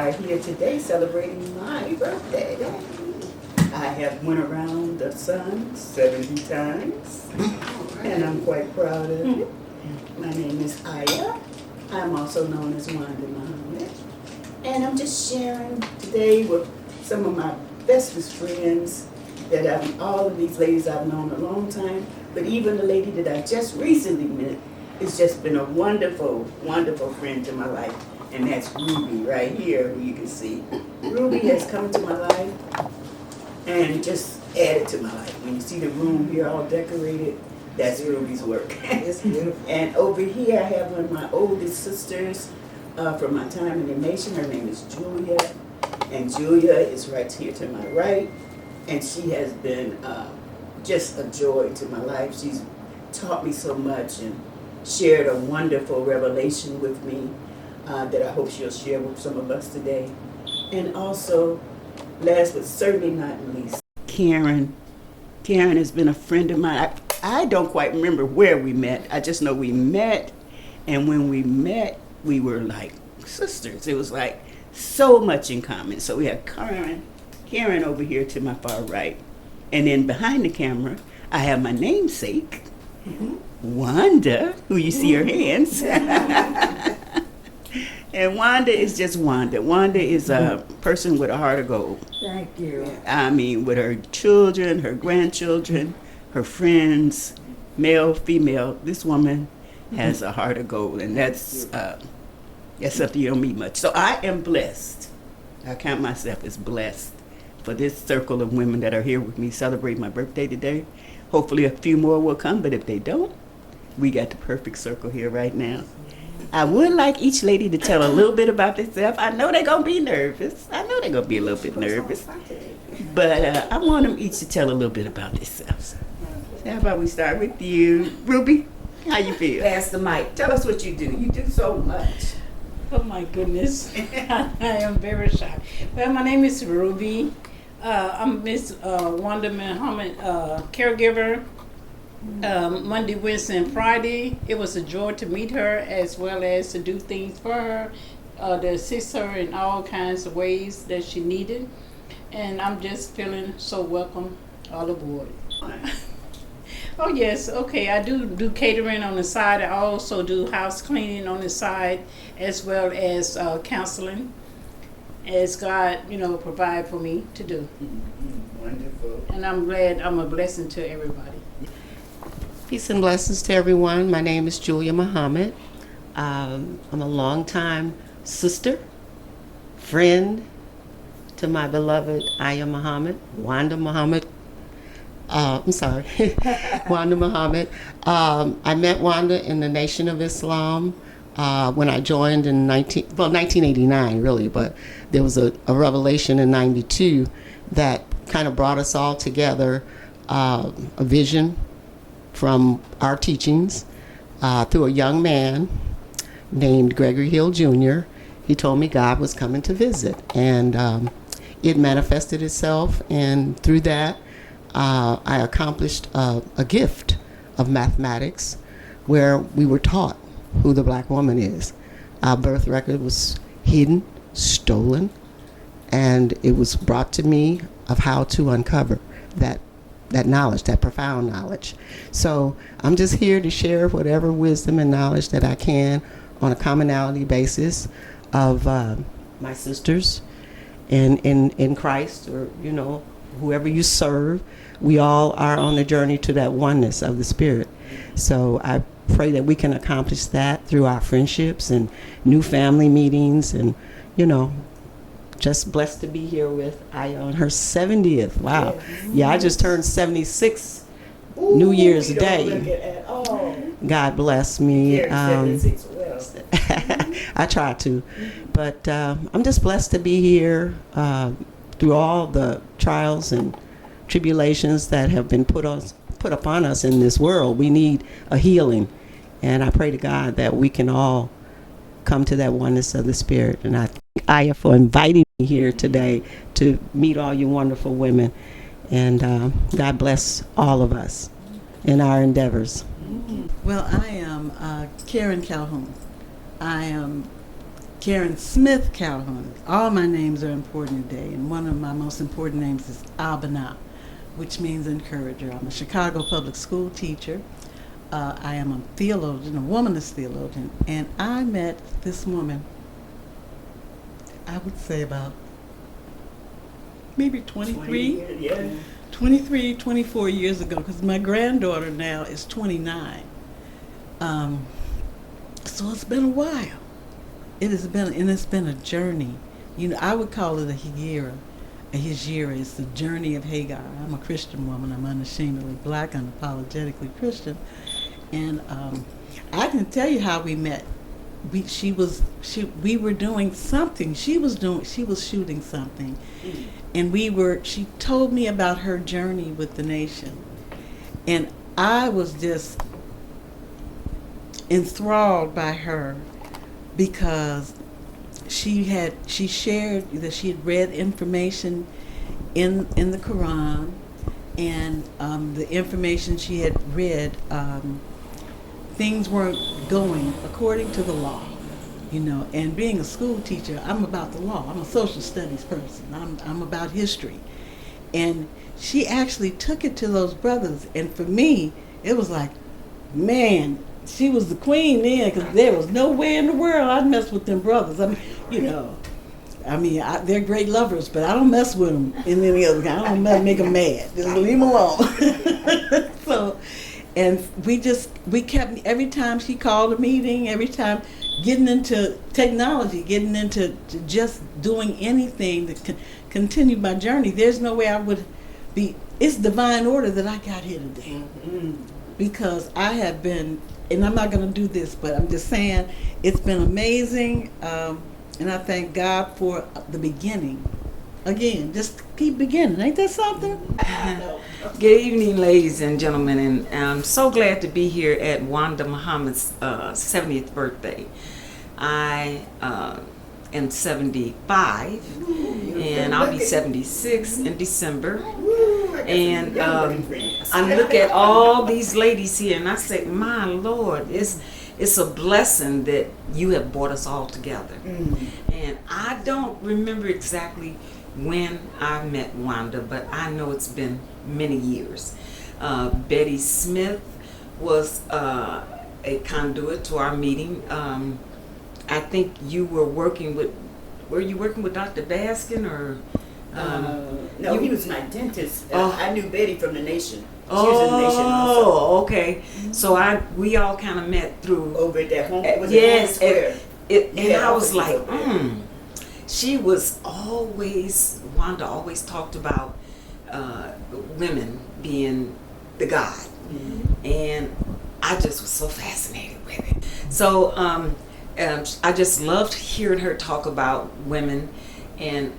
are here today celebrating my birthday. I have went around the sun 70 times, and I'm quite proud of it. My name is Aya. I'm also known as Wanda Muhammad. And I'm just sharing today with some of my bestest friends that all of these ladies I've known a long time, but even the lady that I just recently met has just been a wonderful, wonderful friend to my life. And that's Ruby right here, who you can see. Ruby has come to my life and just added to my life. When you see the room here all decorated, that's Ruby's work. It's beautiful. And over here I have one of my oldest sisters from my time in the nation. Her name is Julia. And Julia is right here to my right. And she has been just a joy to my life. She's taught me so much and shared a wonderful revelation with me that I hope she'll share with some of us today. And also, last but certainly not least, Karen. Karen has been a friend of mine. I don't quite remember where we met. I just know we met, and when we met, we were like sisters. It was like so much in common. So we have Karen over here to my far right. And then behind the camera, I have my namesake, Wanda, who you see her hands. And Wanda is just Wanda. Wanda is a person with a heart of gold. Thank you. I mean, with her children, her grandchildren, her friends, male, female, this woman has a heart of gold. And that's something you don't meet much. So I am blessed. I count myself as blessed for this circle of women that are here with me celebrating my birthday today. Hopefully a few more will come, but if they don't, we got the perfect circle here right now. I would like each lady to tell a little bit about themselves. I know they're going to be nervous. I know they're going to be a little bit nervous. But I want them each to tell a little bit about themselves. How about we start with you, Ruby? How you feel? Pass the mic. Tell us what you do. You do so much. Oh my goodness, I am very shy. Well, my name is Ruby. I'm Miss Wanda Muhammad caregiver. Monday, Wednesday, and Friday. It was a joy to meet her as well as to do things for her, to assist her in all kinds of ways that she needed. And I'm just feeling so welcome all aboard. Oh yes, okay, I do catering on the side. I also do house cleaning on the side as well as counseling as God, provide for me to do. Wonderful. And I'm glad I'm a blessing to everybody. Peace and blessings to everyone. My name is Julia Muhammad. I'm a longtime sister, friend to my beloved Aya Muhammad, Wanda Muhammad. Wanda Muhammad. I met Wanda in the Nation of Islam when I joined in 1989 really, but there was a revelation in 92 that kind of brought us all together, a vision from our teachings through a young man named Gregory Hill Jr. He told me God was coming to visit, and it manifested itself, and through that I accomplished a gift of mathematics where we were taught who the black woman is. Our birth record was hidden, stolen, and it was brought to me of how to uncover that knowledge, that profound knowledge. So I'm just here to share whatever wisdom and knowledge that I can on a commonality basis of my sisters in Christ, or whoever you serve. We all are on a journey to that oneness of the Spirit. So I pray that we can accomplish that through our friendships and new family meetings, and just blessed to be here with Aya on her 70th. Wow. Yeah, I just turned 76 New Year's Day. God bless me. I try to. But I'm just blessed to be here through all the trials and tribulations that have been put upon us in this world. We need a healing. And I pray to God that we can all come to that oneness of the Spirit. And I thank Aya for inviting me here today to meet all you wonderful women. And God bless all of us in our endeavors. Well, I am Karen Calhoun. I am Karen Smith Calhoun. All my names are important today, and one of my most important names is Abana, which means encourager. I'm a Chicago public school teacher. I am a theologian, a womanist theologian, and I met this woman, I would say about maybe 24 years ago, because my granddaughter now is 29. So it's been a while. It's been a journey. You know, I would call it a hijira. A hijira is the journey of Hagar. I'm a Christian woman. I'm unashamedly black, unapologetically Christian. And I can tell you how we met. We were doing something. She was shooting something. And she told me about her journey with the nation. And I was just enthralled by her because she shared that she had read information in the Quran, and the information she had read, things weren't going according to the law, you know. And being a school teacher, I'm about the law. I'm a social studies person. I'm about history. And she actually took it to those brothers, and for me, it was like, man, she was the queen then, because there was no way in the world I'd mess with them brothers. I mean, you know, they're great lovers, but I don't mess with them in any other kind. I don't make them mad. Just leave them alone. So, and we kept, every time she called a meeting, every time getting into technology, getting into just doing anything to continue my journey. There's no way I would be, it's divine order that I got here today. Mm-hmm. Because I have been, and I'm not going to do this, but I'm just saying, it's been amazing, and I thank God for the beginning. Again, just keep beginning. Ain't that something? Good evening, ladies and gentlemen, and I'm so glad to be here at Wanda Muhammad's 70th birthday. I am 75, and I'll be 76 in December. And I look at all these ladies here, and I say, my Lord, it's a blessing that you have brought us all together. And I don't remember exactly when I met Wanda, but I know it's been many years. Betty Smith was a conduit to our meeting. I think you were working with Dr. Baskin, or? No, he was my dentist. I knew Betty from the Nation. She was in the Nation also. Okay. So we all kind of met through over at that home. Yes, Square. And I was like, She was always, Wanda always talked about women being the God, and I just was so fascinated with it. So I just loved hearing her talk about women and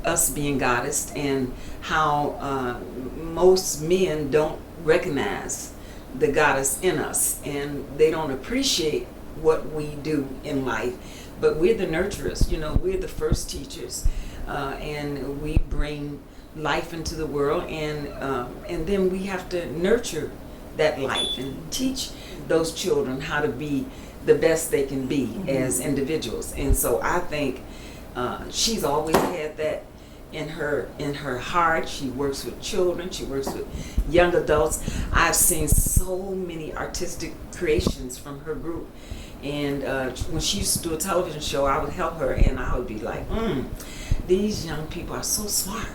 us being goddess, and how most men don't recognize the goddess in us, and they don't appreciate what we do in life. But we're the nurturers, you know, we're the first teachers, and we bring life into the world, and then we have to nurture that life and teach those children how to be the best they can be as individuals. And so I think she's always had that in her heart. She works with children, she works with young adults. I've seen so many artistic creations from her group, and when she used to do a television show, I would help her, and I would be like, these young people are so smart,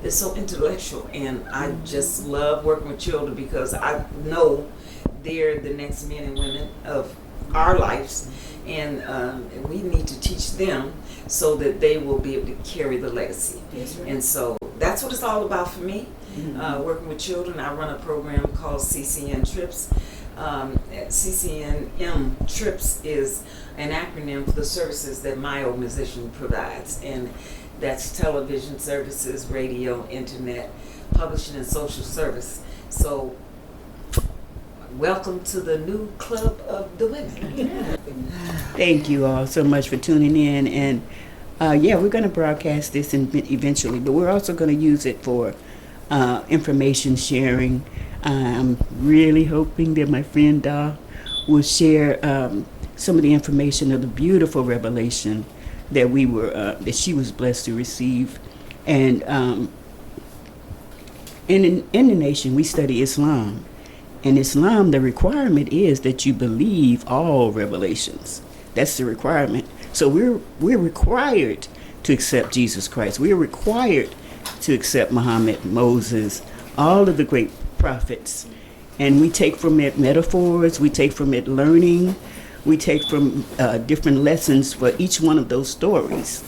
they're so intellectual, and I just love working with children because I know they're the next men and women of our lives, and we need to teach them so that they will be able to carry the legacy. Yes, right. And so that's what it's all about for me, working with children. I run a program called CCN Trips. CCNM Trips is an acronym for the services that my organization provides, and that's television services, radio, internet, publishing, and social service. So welcome to the new club of the women. Thank you all so much for tuning in, and we're going to broadcast this eventually, but we're also going to use it for information sharing. I'm really hoping that my friend Da will share some of the information of the beautiful revelation that we were that she was blessed to receive. And in the nation, we study Islam. In Islam, the requirement is that you believe all revelations. That's the requirement. So we're required to accept Jesus Christ. We're required to accept Muhammad, Moses, all of the great prophets. And we take from it metaphors, we take from it learning, we take from different lessons for each one of those stories.